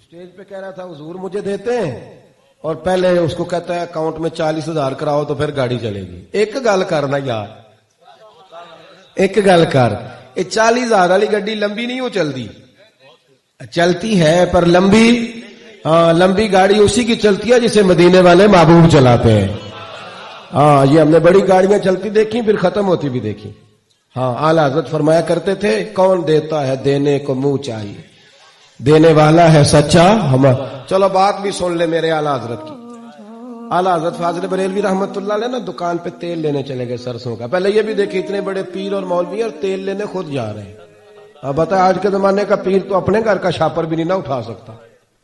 Stage پہ کہہ رہا تھا حضور مجھے دیتے ہیں اور پہلے اس کو کہتا ہے اکاؤنٹ میں 40,000 کراؤ تو پھر گاڑی چلے گی. ایک گل کرنا یار, ایک گل کر, یہ 40,000 والی گڈی لمبی نہیں ہو چلتی, چلتی ہے پر لمبی. ہاں لمبی گاڑی اسی کی چلتی ہے جسے مدینے والے محبوب چلاتے ہیں. ہاں یہ ہم نے بڑی گاڑیاں چلتی دیکھی پھر ختم ہوتی بھی دیکھی. ہاں اعلیٰ حضرت فرمایا کرتے تھے کون دیتا ہے دینے کو منہ چاہیے, دینے والا ہے سچا ہمارا. چلو بات بھی سن لے میرے اعلیٰ حضرت کی. اعلیٰ حضرت فاضل بریلوی رحمت اللہ علیہ نا دکان پہ تیل لینے چلے گئے سرسوں کا. پہلے یہ بھی دیکھے اتنے بڑے پیر اور مولوی اور تیل لینے خود جا رہے ہیں. اب بتا آج کے زمانے کا پیر تو اپنے گھر کا شاپر بھی نہیں نہ اٹھا سکتا,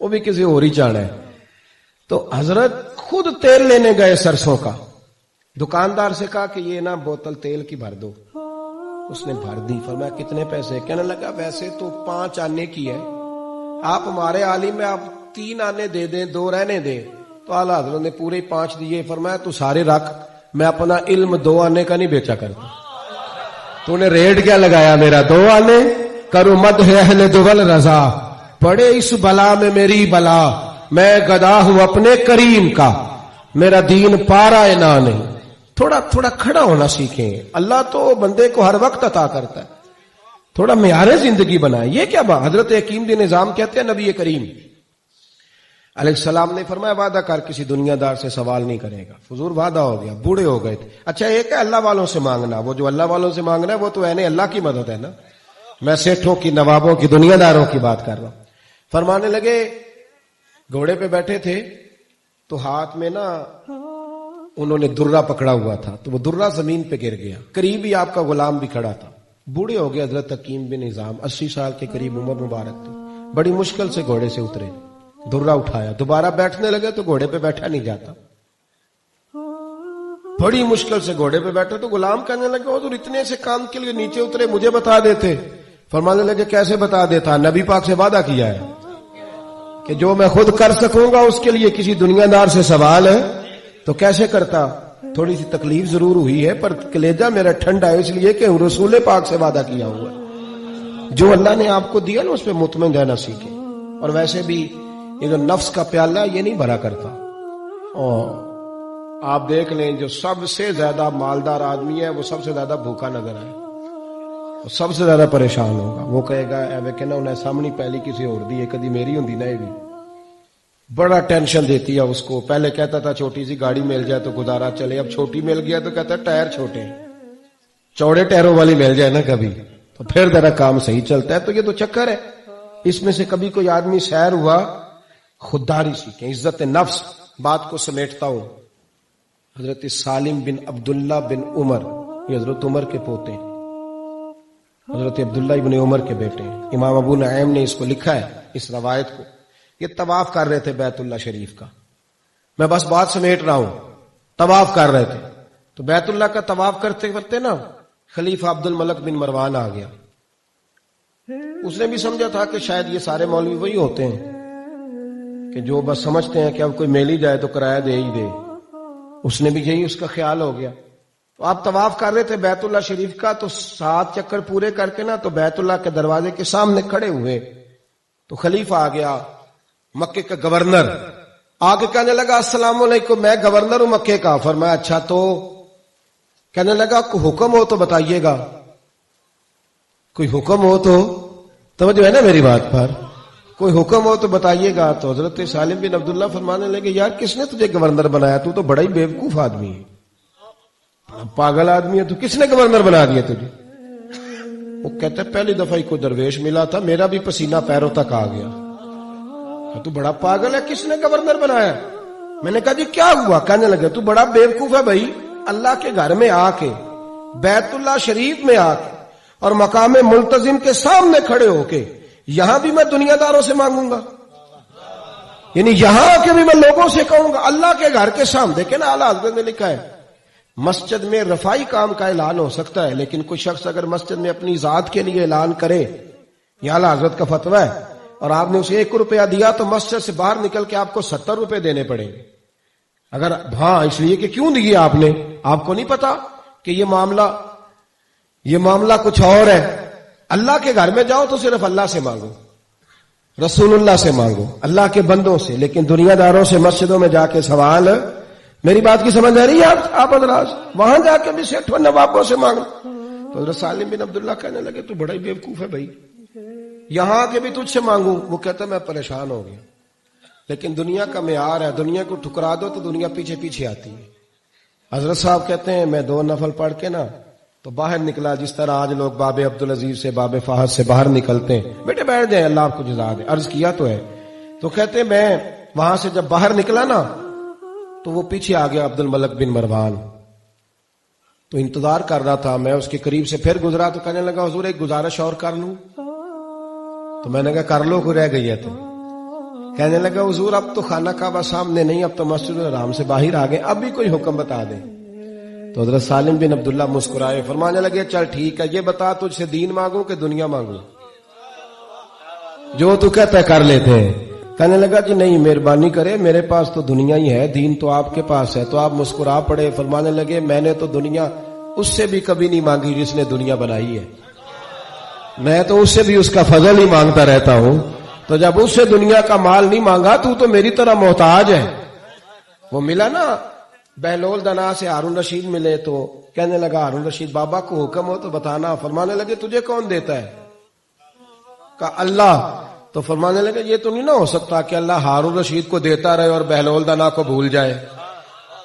وہ بھی کسی اور ہی چاڑا ہے. تو حضرت خود تیل لینے گئے سرسوں کا. دکاندار سے کہا کہ یہ نا بوتل تیل کی بھر دو. اس نے بھر دی. فرمایا کتنے پیسے؟ کہنے لگا ویسے تو 5 آنے کی ہے, آپ ہمارے عالم میں آپ 3 آنے دے دیں 2 رہنے دیں. تو اعلیٰ حضرت نے پورے 5 دیے. فرمایا تو سارے رکھ, میں اپنا علم 2 آنے کا نہیں بیچا کرتا. تو نے ریٹ کیا لگایا میرا 2 آنے. کرو مد ہے اہل دول رضا, پڑے اس بلا میں میری بلا, میں گدا ہوں اپنے کریم کا, میرا دین پارا نہ نہیں. تھوڑا تھوڑا کھڑا ہونا سیکھیں. اللہ تو بندے کو ہر وقت عطا کرتا ہے, تھوڑا معیار زندگی بنائیں. یہ کیا بات؟ حضرت حکیم بن نظام کہتے ہیں نبی کریم علیہ السلام نے فرمایا وعدہ کر کسی دنیا دار سے سوال نہیں کرے گا. حضور وعدہ ہو گیا, بوڑھے ہو گئے تھے. اچھا ایک ہے اللہ والوں سے مانگنا, وہ جو اللہ والوں سے مانگنا ہے وہ تو یعنی اللہ کی مدد ہے نا. میں سیٹھوں کی نوابوں کی دنیا داروں کی بات کر رہا ہوں. فرمانے لگے گھوڑے پہ بیٹھے تھے تو ہاتھ میں نا انہوں نے درہ پکڑا ہوا تھا, تو وہ درہ زمین پہ گر گیا. قریب ہی آپ کا غلام بھی کھڑا تھا. بوڑھے ہو گئے حضرت حکیم بن نظام, 80 سال کے قریب عمر مبارک تھی. بڑی مشکل سے گھوڑے سے اترے, درہ اٹھایا, دوبارہ بیٹھنے لگے تو گھوڑے پہ بیٹھا نہیں جاتا. بڑی مشکل سے گھوڑے پہ بیٹھے تو غلام کہنے لگے حضور اتنے سے کام کے لیے نیچے اترے, مجھے بتا دیتے. فرمانے لگے کیسے بتا دیتا؟ نبی پاک سے وعدہ کیا ہے کہ جو میں خود کر سکوں گا اس کے لیے کسی دنیا دار سے سوال ہے تو کیسے کرتا. تھوڑی سی تکلیف ضرور ہوئی ہے پر کلیجہ میرا ٹھنڈا ہے اس لیے کہ رسول پاک سے وعدہ کیا ہوا ہے. جو اللہ نے آپ کو دیا نا اس پہ مطمئن رہنا سیکھیں. اور ویسے بھی یہ جو نفس کا پیالہ یہ نہیں بھرا کرتا. اور آپ دیکھ لیں جو سب سے زیادہ مالدار آدمی ہے وہ سب سے زیادہ بھوکا نظر آئے, وہ سب سے زیادہ پریشان ہوگا. وہ کہے گا ایوے کہ نا انہیں سامنے پہلی کسی اور دی ہے, کدی میری ہوندی نہ بھی. بڑا ٹینشن دیتی ہے اس کو. پہلے کہتا تھا چھوٹی سی گاڑی مل جائے تو گزارا چلے, اب چھوٹی مل گیا تو کہتا ہے ٹائر چھوٹے, چوڑے ٹائروں والی مل جائے نا کبھی تو پھر ذرا کام صحیح چلتا ہے. تو یہ تو چکر ہے. اس میں سے کبھی کوئی آدمی سیر ہوا, خودداری سیکھیں, عزت نفس. بات کو سمیٹتا ہوں. حضرت سالم بن عبداللہ بن عمر, یہ حضرت عمر کے پوتے ہیں, حضرت عبداللہ ابن عمر کے بیٹے ہیں. امام ابو نعیم نے اس کو لکھا ہے اس روایت کو. یہ طواف کر رہے تھے بیت اللہ شریف کا, میں بس بات سمیٹ رہا ہوں. طواف کر رہے تھے تو بیت اللہ کا طواف کرتے کرتے نا خلیفہ عبد الملک بن مروان آ گیا. اس نے بھی سمجھا تھا کہ شاید یہ سارے مولوی وہی ہوتے ہیں کہ جو بس سمجھتے ہیں کہ اب کوئی میل ہی جائے تو کرایہ دے ہی دے. اس نے بھی یہی اس کا خیال ہو گیا. تو آپ طواف کر رہے تھے بیت اللہ شریف کا, تو 7 چکر پورے کر کے نا تو بیت اللہ کے دروازے کے سامنے کھڑے ہوئے تو خلیفہ آ گیا, مکے کا گورنر. آگے کہنے لگا السلام علیکم, میں گورنر ہوں مکے کا. فرمایا اچھا, تو کہنے لگا کوئی حکم ہو تو بتائیے گا, کوئی حکم ہو تو توجہ ہے نا میری بات پر, کوئی حکم ہو تو بتائیے گا. تو حضرت سالم بن عبداللہ فرمانے لگے یار کس نے تجھے گورنر بنایا؟ تو تو بڑا ہی بیوقوف آدمی ہے, پاگل آدمی ہے, تو کس نے گورنر بنا دیا تجھے؟ وہ کہتا ہے پہلی دفعہ ہی کوئی درویش ملا تھا, میرا بھی پسینہ پیروں تک آ گیا. تو بڑا پاگل ہے, کس نے گورنر بنایا؟ میں نے کہا جی کیا ہوا؟ کہنے لگے تو بڑا بیوقوف ہے بھائی, اللہ کے گھر میں آ کے, بیت اللہ شریف میں آ کے اور مقام ملتزم کے سامنے کھڑے ہو کے یہاں بھی میں دنیا داروں سے مانگوں گا, یعنی یہاں آ کے بھی میں لوگوں سے کہوں گا اللہ کے گھر کے سامنے. دیکھیں نا اعلیٰ حضرت نے لکھا ہے مسجد میں رفائی کام کا اعلان ہو سکتا ہے, لیکن کوئی شخص اگر مسجد میں اپنی ذات کے لیے اعلان کرے, یہ اعلیٰ حضرت کا فتویٰ ہے, اور آپ نے اسے 1 روپیہ دیا تو مسجد سے باہر نکل کے آپ کو 70 روپے دینے پڑیں گے. اگر ہاں اس لیے کہ کیوں دیے آپ نے, آپ کو نہیں پتا کہ یہ معاملہ کچھ اور ہے. اللہ کے گھر میں جاؤ تو صرف اللہ سے مانگو, رسول اللہ سے مانگو، اللہ کے بندوں سے، لیکن دنیا داروں سے مسجدوں میں جا کے سوال، میری بات کی سمجھ آ رہی ہے آپ حضرات؟ وہاں جا کے بھی سیٹھوں نوابوں سے مانگو۔ تو حضرت سالم بن عبداللہ کہنے لگے تو بڑا ہی بیوقوف ہے بھائی، یہاں کے بھی تجھ سے مانگوں؟ وہ کہتا میں پریشان ہو گیا، لیکن دنیا کا معیار ہے، دنیا کو ٹھکرا دو تو دنیا پیچھے پیچھے آتی ہے۔ حضرت صاحب کہتے ہیں میں 2 نفل پڑھ کے نا تو باہر نکلا، جس طرح آج لوگ باب عبدالعزیز سے، باب فہد سے باہر نکلتے ہیں، بیٹے بیٹھ جائیں اللہ آپ کو جزا دے، عرض کیا تو ہے۔ تو کہتے میں وہاں سے جب باہر نکلا نا تو وہ پیچھے آ گیا عبد الملک بن مروان، تو انتظار کر رہا تھا، میں اس کے قریب سے پھر گزرا تو کہنے لگا حضور ایک گزارش اور کر لوں؟ تو میں نے کہا کر لو، کوئی رہ گئی ہے تو؟ کہنے لگا حضور اب تو خانہ کعبہ سامنے نہیں، اب تو مسجد الحرام سے باہر آ گئے، اب بھی کوئی حکم بتا دیں۔ تو حضرت سالم بن عبداللہ مسکرائے، فرمانے لگے چل ٹھیک ہے، یہ بتا تجھ سے دین مانگوں کہ دنیا مانگوں؟ جو تو کہتا ہے کر لیتے ہیں۔ کہنے لگا کہ نہیں مہربانی کرے، میرے پاس تو دنیا ہی ہے، دین تو آپ کے پاس ہے۔ تو آپ مسکرا پڑے، فرمانے لگے میں نے تو دنیا اس سے بھی کبھی نہیں مانگی جس نے دنیا بنائی ہے، میں تو اس سے بھی اس کا فضل ہی مانگتا رہتا ہوں۔ تو جب اس سے دنیا کا مال نہیں مانگا تو میری طرح محتاج ہے۔ وہ ملا نا بہلول دنا سے ہارون رشید ملے، تو کہنے لگا ہارون رشید بابا کو حکم ہو تو بتانا۔ فرمانے لگے تجھے کون دیتا ہے؟ کہا اللہ۔ تو فرمانے لگے یہ تو نہیں نہ ہو سکتا کہ اللہ ہارون رشید کو دیتا رہے اور بہلول دنا کو بھول جائے،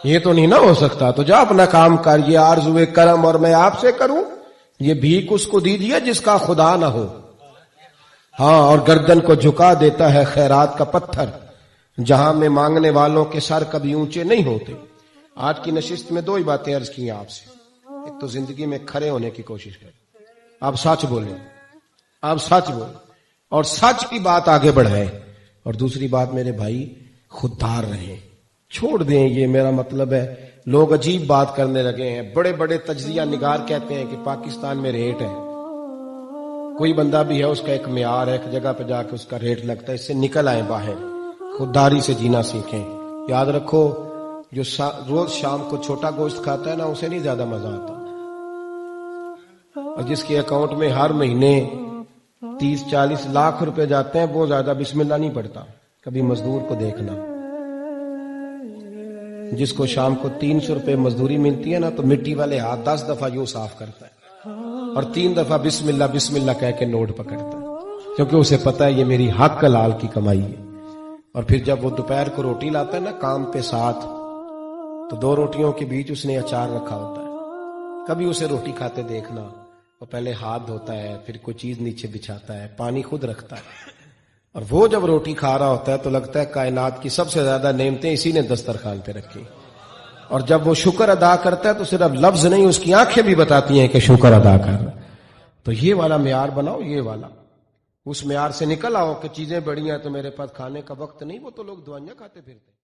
یہ تو نہیں نہ ہو سکتا۔ تو جا اپنا کام کر، یہ آرزوئے کرم اور میں آپ سے کروں، یہ بھیک اس کو دیجیے جس کا خدا نہ ہو۔ ہاں، اور گردن کو جھکا دیتا ہے خیرات کا پتھر، جہاں میں مانگنے والوں کے سر کبھی اونچے نہیں ہوتے۔ آج کی نشست میں 2 ہی باتیں عرض کی ہیں آپ سے۔ ایک تو زندگی میں کھڑے ہونے کی کوشش کریں، آپ سچ بولیں، آپ سچ بولیں اور سچ کی بات آگے بڑھائیں، اور دوسری بات میرے بھائی خوددار رہیں، چھوڑ دیں۔ یہ میرا مطلب ہے لوگ عجیب بات کرنے لگے ہیں، بڑے بڑے تجزیہ نگار کہتے ہیں کہ پاکستان میں ریٹ ہے، کوئی بندہ بھی ہے اس کا ایک معیار ہے، ایک جگہ پہ جا کے اس کا ریٹ لگتا ہے، اس سے نکل آئیں باہر، خودداری سے جینا سیکھیں۔ یاد رکھو جو روز شام کو چھوٹا گوشت کھاتا ہے نا اسے نہیں زیادہ مزہ آتا، اور جس کے اکاؤنٹ میں ہر مہینے 30-40 لاکھ روپے جاتے ہیں وہ زیادہ بسم اللہ نہیں پڑھتا۔ کبھی مزدور کو دیکھنا، جس کو شام کو 300 روپے مزدوری ملتی ہے نا تو مٹی والے ہاتھ 10 دفعہ یوں صاف کرتا ہے اور 3 دفعہ بسم اللہ کہہ کے نوٹ پکڑتا ہے، کیونکہ اسے پتا ہے یہ میری حق حلال کی کمائی ہے۔ اور پھر جب وہ دوپہر کو روٹی لاتا ہے نا کام پہ ساتھ، تو 2 روٹیوں کے بیچ اس نے اچار رکھا ہوتا ہے، کبھی اسے روٹی کھاتے دیکھنا، وہ پہلے ہاتھ دھوتا ہے، پھر کوئی چیز نیچے بچھاتا ہے، پانی خود رکھتا ہے، اور وہ جب روٹی کھا رہا ہوتا ہے تو لگتا ہے کائنات کی سب سے زیادہ نعمتیں اسی نے دسترخوان پہ رکھی، اور جب وہ شکر ادا کرتا ہے تو صرف لفظ نہیں اس کی آنکھیں بھی بتاتی ہیں کہ شکر ادا کر۔ تو یہ والا معیار بناؤ، یہ والا، اس معیار سے نکل آؤ کہ چیزیں بڑی ہیں تو میرے پاس کھانے کا وقت نہیں، وہ تو لوگ دوائیاں کھاتے پھرتے ہیں۔